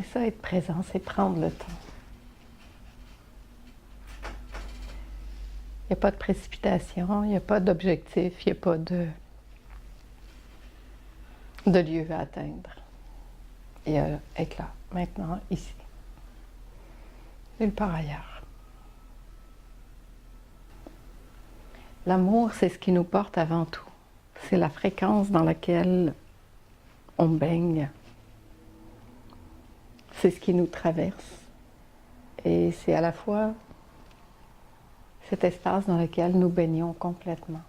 ça, être présent, c'est prendre le temps. Il n'y a pas de précipitation, il n'y a pas d'objectif, il n'y a pas de lieu à atteindre. Il y a être là, maintenant, ici. Nulle part ailleurs. L'amour, c'est ce qui nous porte avant tout. C'est la fréquence dans laquelle on baigne. C'est ce qui nous traverse. Et c'est à la fois cet espace dans lequel nous baignons complètement.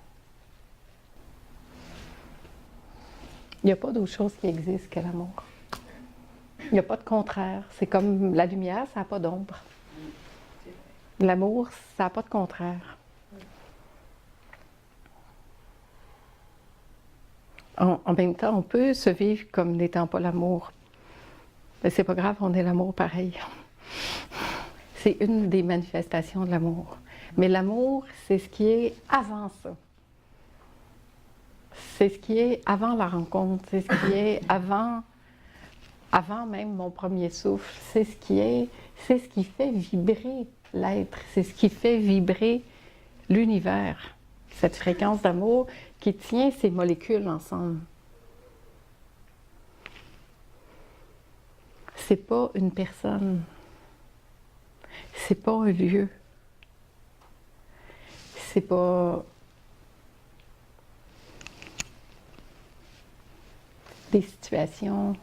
Il n'y a pas d'autre chose qui existe que l'amour. Il n'y a pas de contraire. C'est comme la lumière, ça n'a pas d'ombre. L'amour, ça n'a pas de contraire. En même temps, on peut se vivre comme n'étant pas l'amour. Mais c'est pas grave, on est l'amour pareil. C'est une des manifestations de l'amour. Mais l'amour, c'est ce qui est avant ça. C'est ce qui est avant la rencontre, c'est ce qui est avant même mon premier souffle. C'est ce qui fait vibrer l'être, c'est ce qui fait vibrer l'univers. Cette fréquence d'amour qui tient ces molécules ensemble. C'est pas une personne, c'est pas un lieu, c'est pas des situations,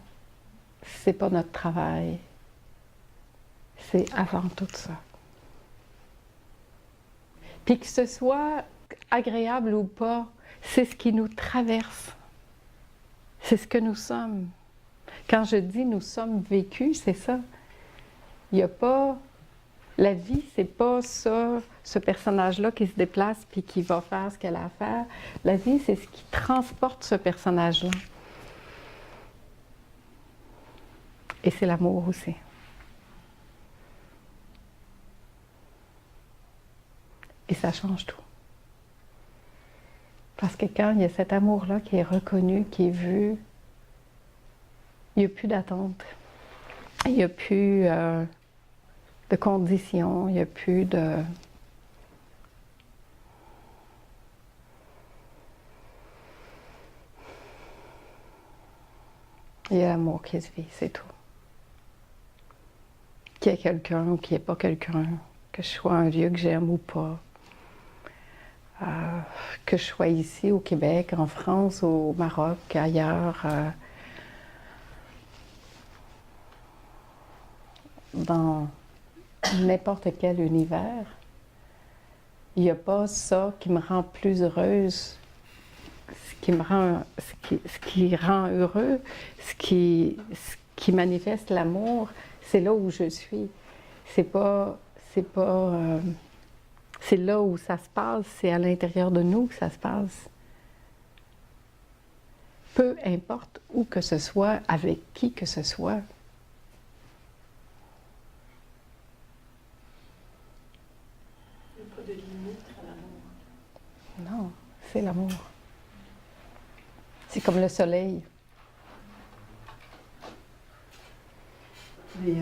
c'est pas notre travail, c'est avant tout ça. Puis que ce soit agréable ou pas, c'est ce qui nous traverse, c'est ce que nous sommes. Quand je dis nous sommes vécus, c'est ça. Il n'y a pas... La vie, c'est pas ça, ce personnage-là qui se déplace puis qui va faire ce qu'elle a à faire. La vie, c'est ce qui transporte ce personnage-là. Et c'est l'amour aussi. Et ça change tout. Parce que quand il y a cet amour-là qui est reconnu, qui est vu, il n'y a plus d'attente. Il n'y a plus de conditions, il n'y a plus de... Il y a l'amour qui se vit, c'est tout. Qu'il y ait quelqu'un ou qu'il n'y ait pas quelqu'un, que je sois un vieux que j'aime ou pas, que je sois ici au Québec, en France, au Maroc, ailleurs, dans n'importe quel univers, il n'y a pas ça qui me rend plus heureuse, ce qui rend heureux, ce qui manifeste l'amour, c'est là où je suis. C'est là où ça se passe, c'est à l'intérieur de nous que ça se passe. Peu importe où que ce soit, avec qui que ce soit. Il n'y a pas de limite à l'amour. Non, c'est l'amour. C'est comme le soleil. Mais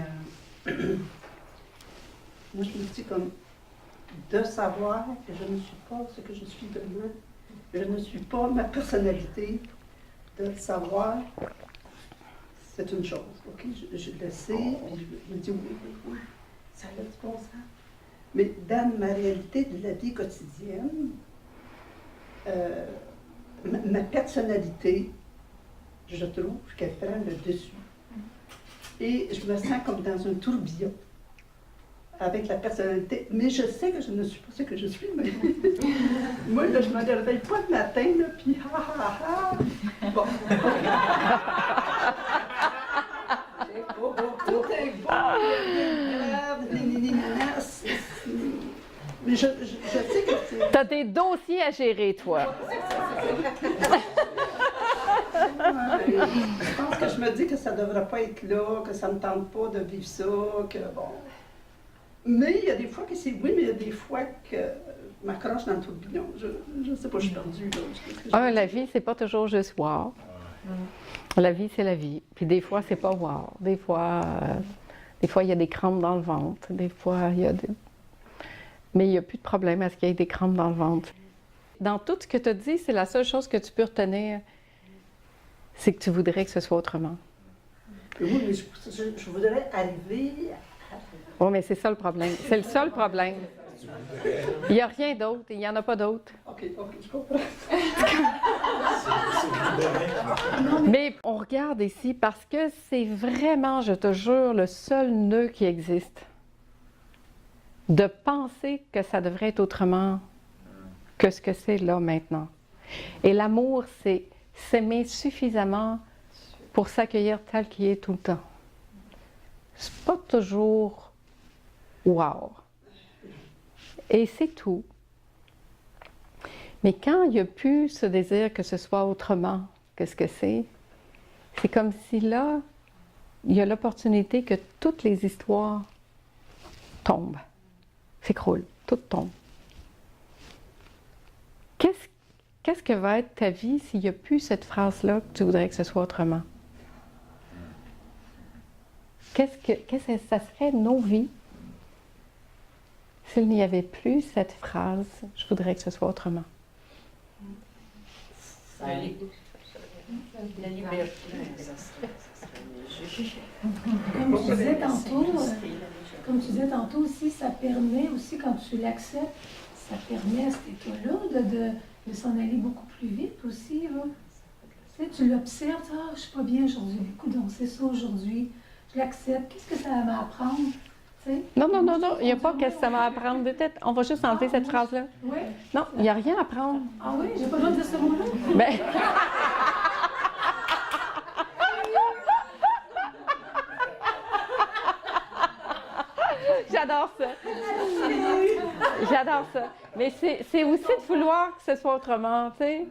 moi, je me dis comme de savoir que je ne suis pas ce que je suis demain. Je ne suis pas ma personnalité. De le savoir, c'est une chose. OK? Je le sais, puis je me dis oui, ça a du bon sens. Mais dans ma réalité de la vie quotidienne, ma personnalité, je trouve qu'elle prend le dessus. Et je me sens comme dans un tourbillon avec la personnalité. Mais je sais que je ne suis pas ce que je suis. Mais moi, là, je ne me réveille pas le matin, là, puis Bon. Tout est beau, mais je sais que c'est... T'as des dossiers à gérer, toi. Je pense que je me dis que ça ne devrait pas être là, que ça ne me tente pas de vivre ça, que bon... Mais il y a des fois que c'est oui, mais il y a des fois que je m'accroche dans le tourbillon. Je ne sais pas, je suis perdue. Là. La vie, c'est pas toujours juste wow. La vie, c'est la vie. Puis des fois, c'est pas wow. Des fois, il y a des crampes dans le ventre. Des fois, il y a des... Mais il n'y a plus de problème à ce qu'il y ait des crampes dans le ventre. Dans tout ce que tu as dit, c'est la seule chose que tu peux retenir, c'est que tu voudrais que ce soit autrement. Oui, mais je voudrais arriver à... Oui, mais c'est ça le problème. C'est le seul problème. Il n'y a rien d'autre. Il n'y en a pas d'autre. OK, je comprends. Mais on regarde ici parce que c'est vraiment, je te jure, le seul nœud qui existe. De penser que ça devrait être autrement que ce que c'est là maintenant. Et l'amour, c'est s'aimer suffisamment pour s'accueillir tel qu'il est tout le temps. C'est pas toujours wow. Et c'est tout. Mais quand il n'y a plus ce désir que ce soit autrement que ce que c'est comme si là, il y a l'opportunité que toutes les histoires tombent, s'écroulent, toutes tombent. Qu'est-ce que va être ta vie s'il n'y a plus cette phrase-là que tu voudrais que ce soit autrement? Qu'est-ce que ça serait nos vies s'il n'y avait plus cette phrase « je voudrais que ce soit autrement ». La liberté, ça serait Comme tu disais tantôt aussi, ça permet aussi, quand tu l'acceptes, ça permet à cet état-là de s'en aller beaucoup plus vite aussi. Là. Tu sais, tu l'observes, ah, je suis pas bien aujourd'hui, écoute, donc c'est ça aujourd'hui, je l'accepte, qu'est-ce que ça va m'apprendre? Non, il n'y a pas qu'est-ce que ça va apprendre. Peut-être, on va juste enlever cette phrase-là. Oui. Non, il n'y a rien à apprendre. Ah oui, j'ai pas le droit de dire ce mot-là? Ben... J'adore ça. J'adore ça. Mais c'est aussi de vouloir que ce soit autrement, tu sais.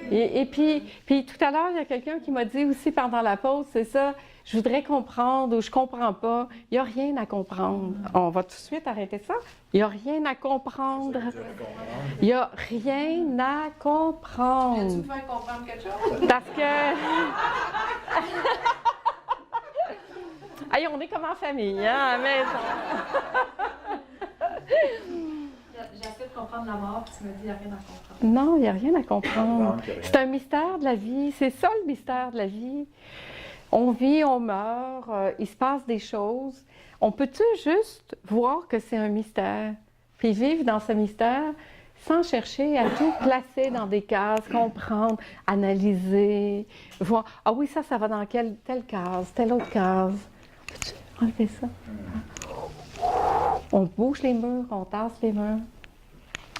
Et puis tout à l'heure, il y a quelqu'un qui m'a dit aussi pendant la pause, c'est ça, je voudrais comprendre ou je comprends pas. Il n'y a rien à comprendre. On va tout de suite arrêter ça. Il n'y a rien à comprendre. Il n'y a rien à comprendre. Tu me fais comprendre quelque chose? Parce que... Hey, on est comme en famille, hein, à la maison. J'essaie de comprendre la mort, puis tu me dis qu'il n'y a rien à comprendre. Non, il n'y a rien à comprendre. C'est un mystère de la vie. C'est ça le mystère de la vie. On vit, on meurt, il se passe des choses. On peut-tu juste voir que c'est un mystère, puis vivre dans ce mystère sans chercher à tout placer dans des cases, comprendre, analyser, voir, ah oui, ça va dans telle case, telle autre case. Peux-tu enlever ça? On bouge les murs, on tasse les murs.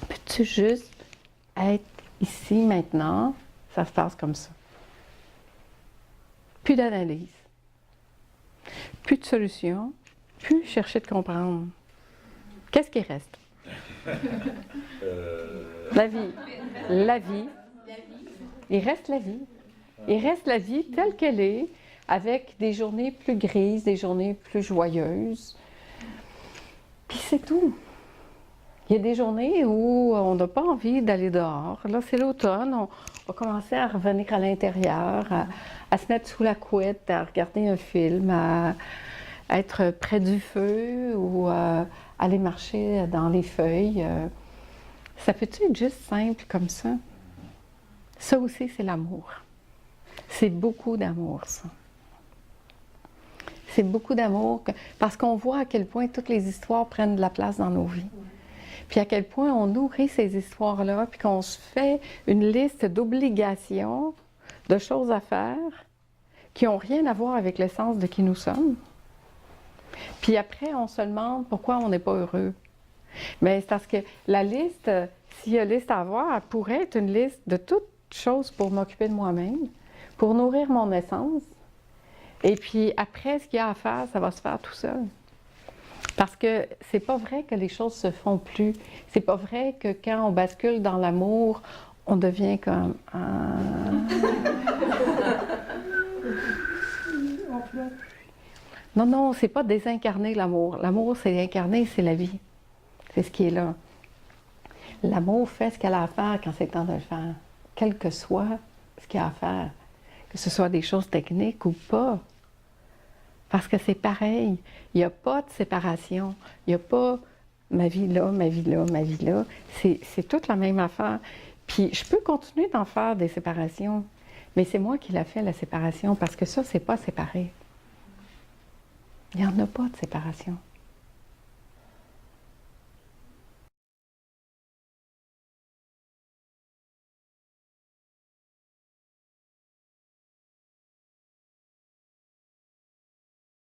Peux-tu juste être ici, maintenant? Ça se passe comme ça. Plus d'analyse, plus de solution, plus chercher de comprendre. Qu'est-ce qui reste? La vie. La vie. Il reste la vie. Il reste la vie telle qu'elle est, avec des journées plus grises, des journées plus joyeuses. Puis c'est tout. Il y a des journées où on n'a pas envie d'aller dehors. Là, c'est l'automne, on va commencer à revenir à l'intérieur, à se mettre sous la couette, à regarder un film, à être près du feu ou aller marcher dans les feuilles. Ça peut-tu être juste simple comme ça? Ça aussi, c'est l'amour. C'est beaucoup d'amour, ça. C'est beaucoup d'amour, parce qu'on voit à quel point toutes les histoires prennent de la place dans nos vies. Puis à quel point on nourrit ces histoires-là, puis qu'on se fait une liste d'obligations, de choses à faire, qui n'ont rien à voir avec l'essence de qui nous sommes. Puis après, on se demande pourquoi on n'est pas heureux. Mais c'est parce que la liste, s'il y a liste à avoir, elle pourrait être une liste de toutes choses pour m'occuper de moi-même, pour nourrir mon essence. Et puis après, ce qu'il y a à faire, ça va se faire tout seul. Parce que c'est pas vrai que les choses se font plus. C'est pas vrai que quand on bascule dans l'amour, on devient comme... Non, c'est pas désincarner l'amour. L'amour, c'est incarner, c'est la vie. C'est ce qui est là. L'amour fait ce qu'elle a à faire quand c'est le temps de le faire. Quel que soit ce qu'il y a à faire. que ce soit des choses techniques ou pas. Parce que c'est pareil. Il n'y a pas de séparation. Il n'y a pas ma vie là, ma vie là, ma vie là. C'est toute la même affaire. Puis je peux continuer d'en faire des séparations, mais c'est moi qui l'a fait, la séparation, parce que ça, c'est pas séparé. Il n'y en a pas de séparation.